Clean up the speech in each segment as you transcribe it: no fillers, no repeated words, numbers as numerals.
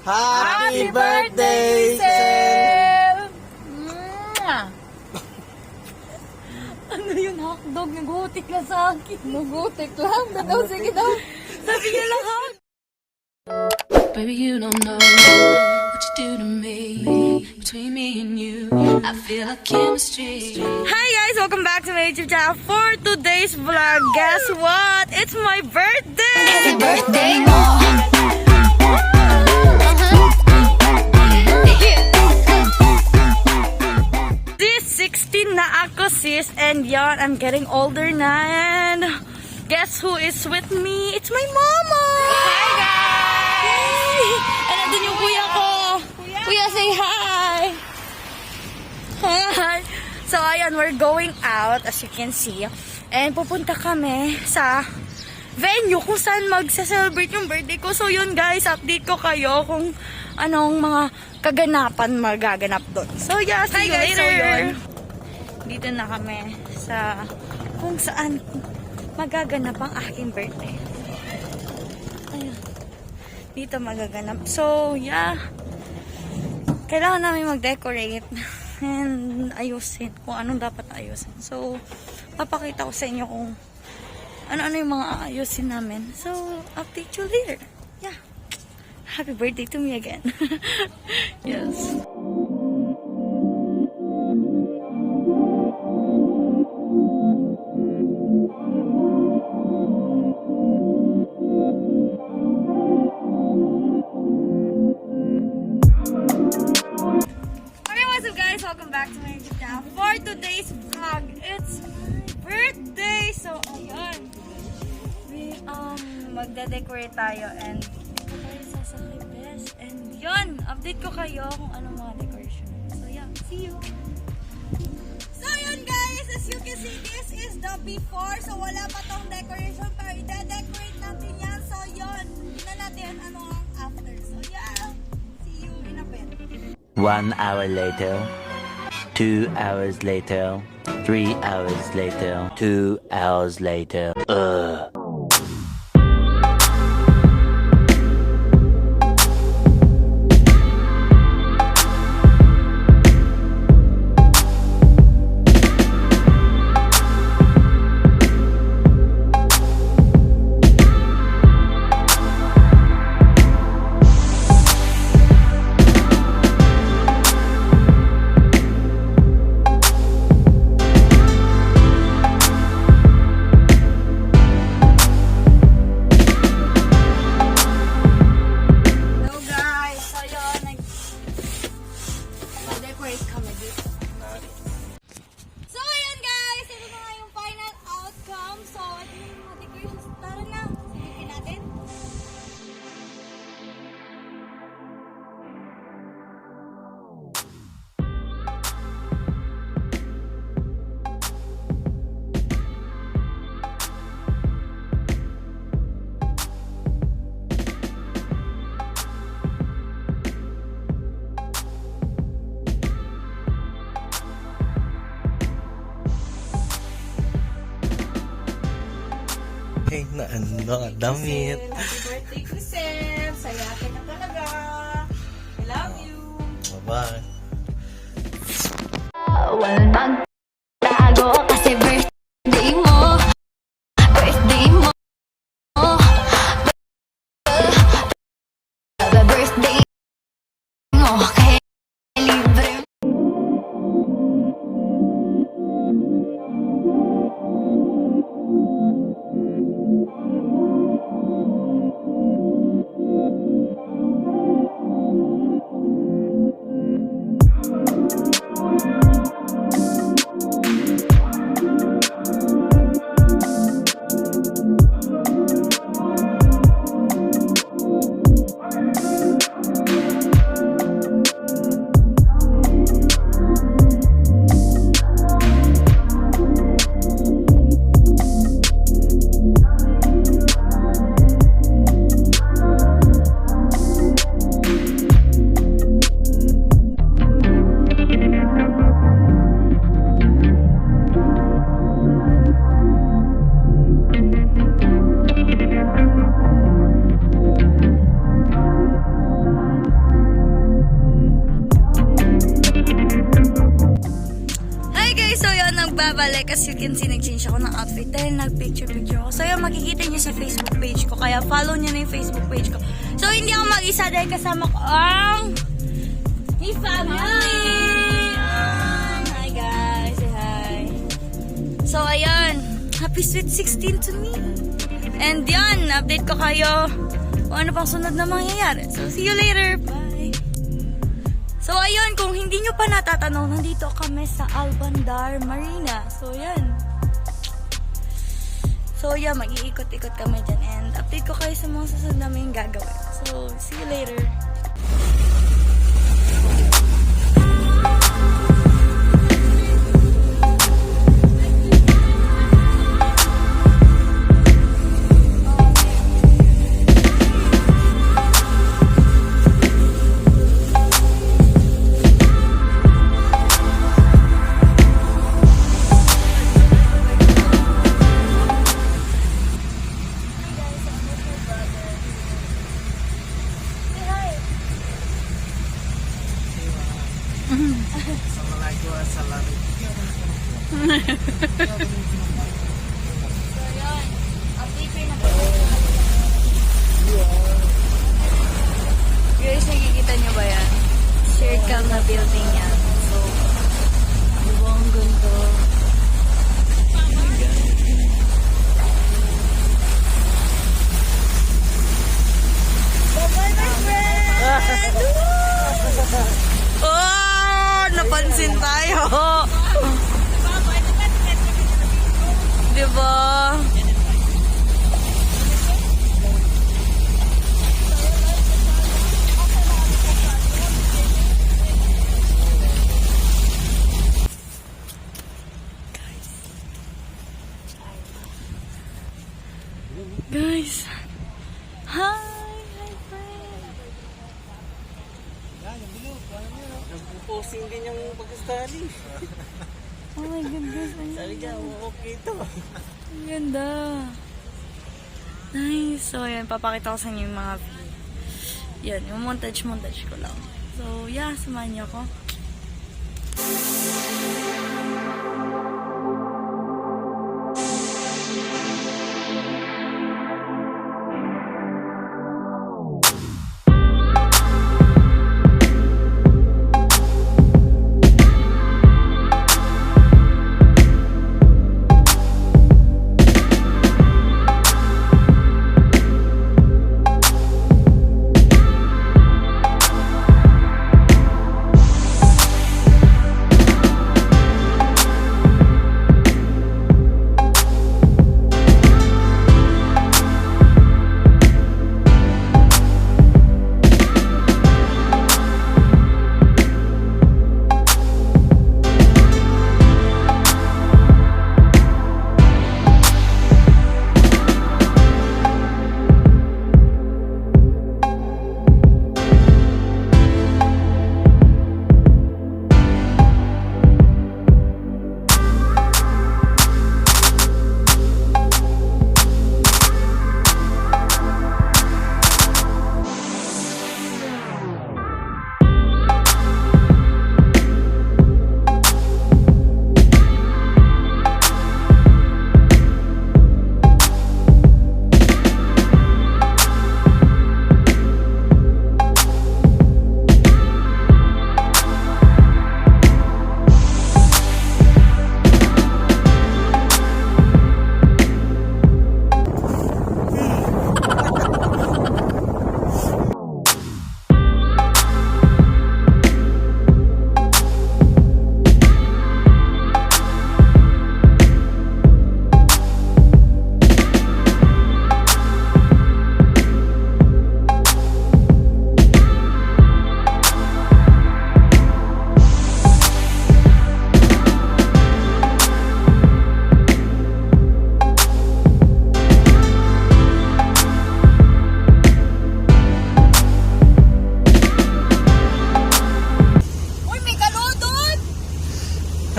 Happy birthday, Sel! Ano yun, hotdog? Nagutik lang sa akin. Nagutik lang? Daw, sige daw. Sabi niya lang, hot. Baby, you don't know what you do to me. Between me and you, I feel like chemistry. Hi guys! Welcome back to my YouTube channel for today's vlog. Guess what? It's my birthday! Happy birthday, mo! This 16 na ako, sis. And yan, I'm getting older na. And guess who is with me? It's my mama! Hi guys! And nandun yung kuya ko. Kuya, say hi! Hi! So, ayan, we're going out, as you can see. And pupunta kami sa venue kung saan magsa-celebrate yung birthday ko. So, yun guys, update ko kayo kung anong mga kaganapan magaganap doon. So, yeah, see you later! So, yun. Dito na kami sa kung saan magaganap ang aking birthday. Ayun. Dito magaganap. So, yeah. Kailangan namin mag-decorate and ayusin kung anong dapat ayusin. So, papakita ko sa inyo kung ano-ano yung mga ayusin namin. So, update you later. Yeah. Happy birthday to me again. Yes. Guys, welcome back to my YouTube channel for today's vlog. It's my birthday, so ayun, we magde-decorate tayo and dito tayo sasakay best. And yun, update ko kayo kung anong mga decoration. So yeah, see you. So yun guys, as you can see, this is the before. So wala pa tong decoration, pero i-decorate natin yan. So yun, tingnan natin ano ang after. So yeah, see you in a bit. 1 hour later, 2 hours later, 3 hours later, 2 hours later. Hey, damit. Happy birthday, Krisselles! Saya ka na talaga. I love you. Bye-bye. Walang magtago kasi birthday mo. Birthday mo. Birthday mo. Kaya libre. babalik. As you can see, nag-change ako ng outfit dahil nag-picture-picture ako. So, yun, makikita niyo sa Facebook page ko. Kaya follow niyo na yung Facebook page ko. So, hindi ako mag-isa dahil kasama ko ang may family. Hi guys, say hi. So, ayan. Happy sweet 16 to me. And yan, update ko kayo kung ano pang sunod na mangyayari. So, see you later. Bye. So, ayun, kung hindi nyo pa natatanong, nandito kami sa Albandar Marina. So, yan. So, yeah, mag-iikot-ikot kami dyan. And update ko kayo sa mga susunod namin gagawin. So, see you later. Assalamualaikum warahmatullahi So, yun. Update kayo na po. Guys, nakikita nyo ba yan? Circle na building yan. So, diba ang ganda? Bye-bye, my friend! Oh! Napansin tayo! Diba? Guys! Hi! Hi, friend! Nagpo-posting din yung pag-study. Oh my goodness! Sabi niya, okay ito. Ang ganda! Nice! So, ayan, papakita ko sa inyo yung mga view. Yan, yung montage ko lang. So, yeah, samahan niyo ako.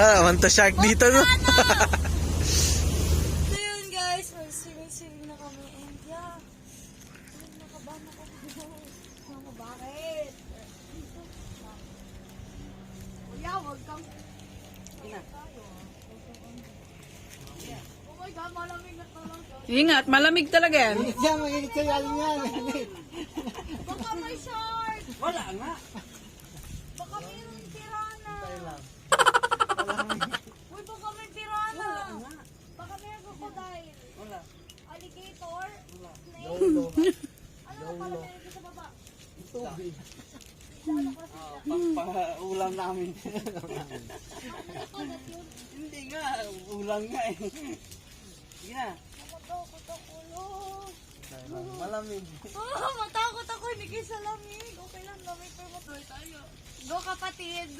Ha, want to shark dito, no? So yun guys, swimming na kami and yeah, nakabahan ako. Bakit? Kuya, wag kang tayo. Ingat, malamig talaga yan. Siya, magigit sa yaling yan. Baka may shark. Wala nga. Baka mayroong pirana. Uy, baka may pirana. Baka mayroong crocodile. Wala. Alligator. Lolo. Ano pa pala meron sa baba? Tubig. Ulam namin. Hindi nga. Ulam nga eh. Sige na. Malamig. Oh, matakot ako. Hindi kayo sa lamig. Okay lang, lamig pero matuloy tayo. Go kapatid.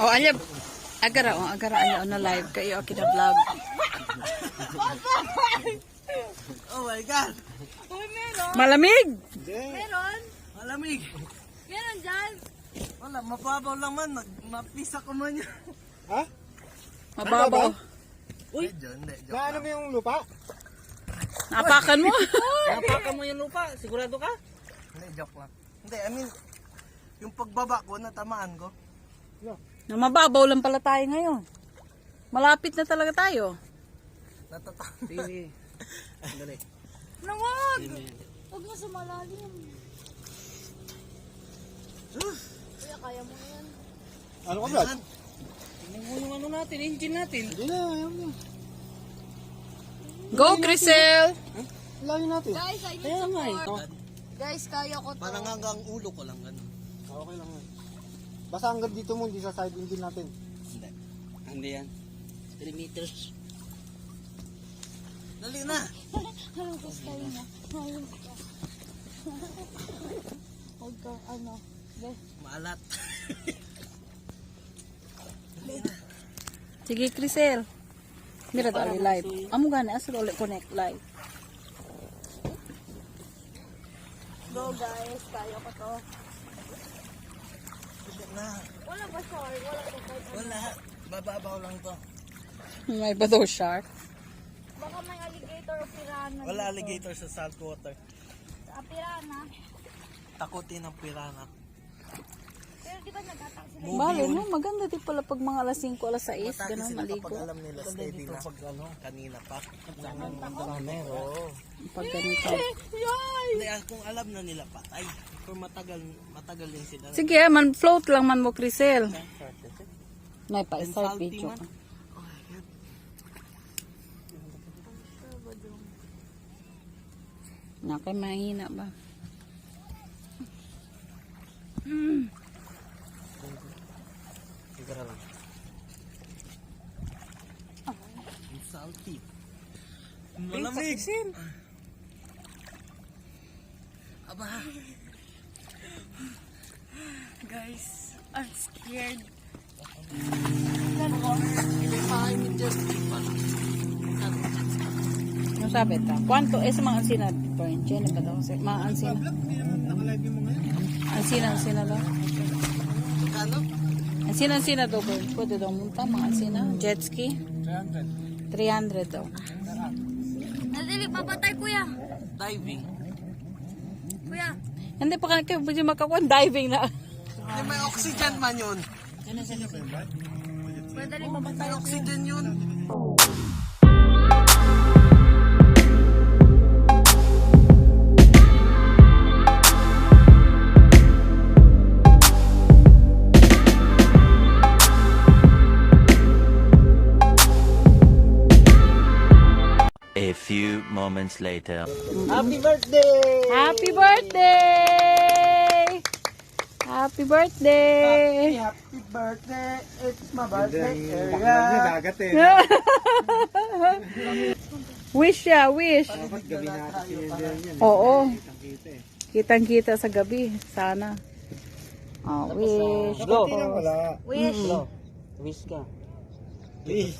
Oh, alam. Agara ayo na live kayo kita vlog. Oh my God. Uy, meron. Malamig. Meron. Malamig. Meron dyan. Wala. Mababaw lang man. Mapisa ko man yun. Ha? Mababaw. Uy. Hindi. Gaano mo yung lupa? Napakan mo. Napakan mo yung lupa. Sigurado ka? Hindi. Joke lang. Hindi. I mean, yung pagbaba ko, natamaan ko. Na mababaw lang pala tayo ngayon. Malapit na talaga tayo. Natatakot. Sige. Dali. Nawag. Huwag mo sumalalim. Kuya, kaya mo yan. Ano ka, Brad? Tingnan mo yung ano natin, engine natin. Hindi na, ayaw mo. Go, Krisselles. Layo natin. Guys, I need Kaya nga eh. support. Guys, kaya ko to. Parang hanggang ulo ko lang ganun. Okay lang yan. Basta hanggang dito mo, hindi sa side engine natin. Hindi. Hindi yan. 3 meters. Dali na. Anong gusto kayo na? Huwag ka, ano. Maalat. Sige, Krisselles. Mira to ali live. Amo gani asal ulit connect live. Go guys, kaya ko to. Hindi na. Wala ba shark? Wala ba shark? Wala. Bababaw lang to. May ba daw shark? Baka may alligator o pirana. Wala dito. alligator sa salt water. Pirana. Takutin ang pirana. Pero di ba nag-attack sila? Bale, no, maganda din pala pag mga alas 5, alas 6, Matake ganun sila maligo. kapag alam nila steady na. Pag ano, kanina pa. Oo. Pag ganito. Hindi, kung alam na nila pa. Ay, kung matagal din sila. Sige, man float lang man mo, Krisselles. May pa And start salty video. man. Nakay mahina ba? Sigara lang. Ang salty. Malamig. Aba. Guys, I'm scared. Ano sabi ta? Kwanto es mga ansinad? Diyan ba daw? Mga ansinad. Ansinad daw. Kano? Ansinad daw ba? Pwede daw munta mga ansinad. Jet ski. 300 daw. Nadali, papatay kuya. Diving. Kuya. Hindi pa kayo pwede makakuha diving na. Hindi, may oxygen man yun. Pwede rin papatay. May oxygen yun. A few moments later. Happy birthday! Happy birthday! Happy birthday! Happy birthday! It's my birthday area! Dagat eh. Wish ya, wish. Dapat gabi natin yan. Oo. Kita eh. Kitang-kita sa gabi. Sana. Oh, wish. Go! Wala. Wish. Wish ka. Wish.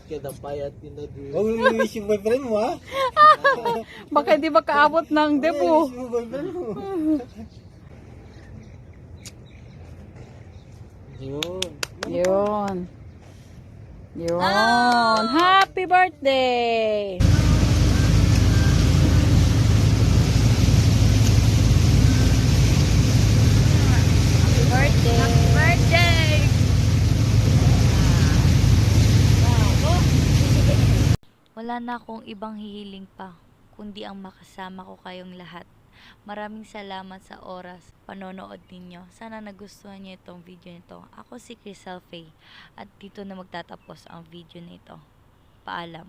Kaya payat pinag-wish. Huwag mo wish yung boyfriend mo ha? Baka hindi makaabot ng debo. Wish mo boyfriend mo. Yun. Yun. Happy birthday! Happy birthday! Birthday! Wala na akong ibang hihiling pa, kundi ang makasama ko kayong lahat. Maraming salamat sa oras, panonood ninyo. Sana nagustuhan niyo itong video nito. Ako si Krisselles at dito na magtatapos ang video nito. Paalam.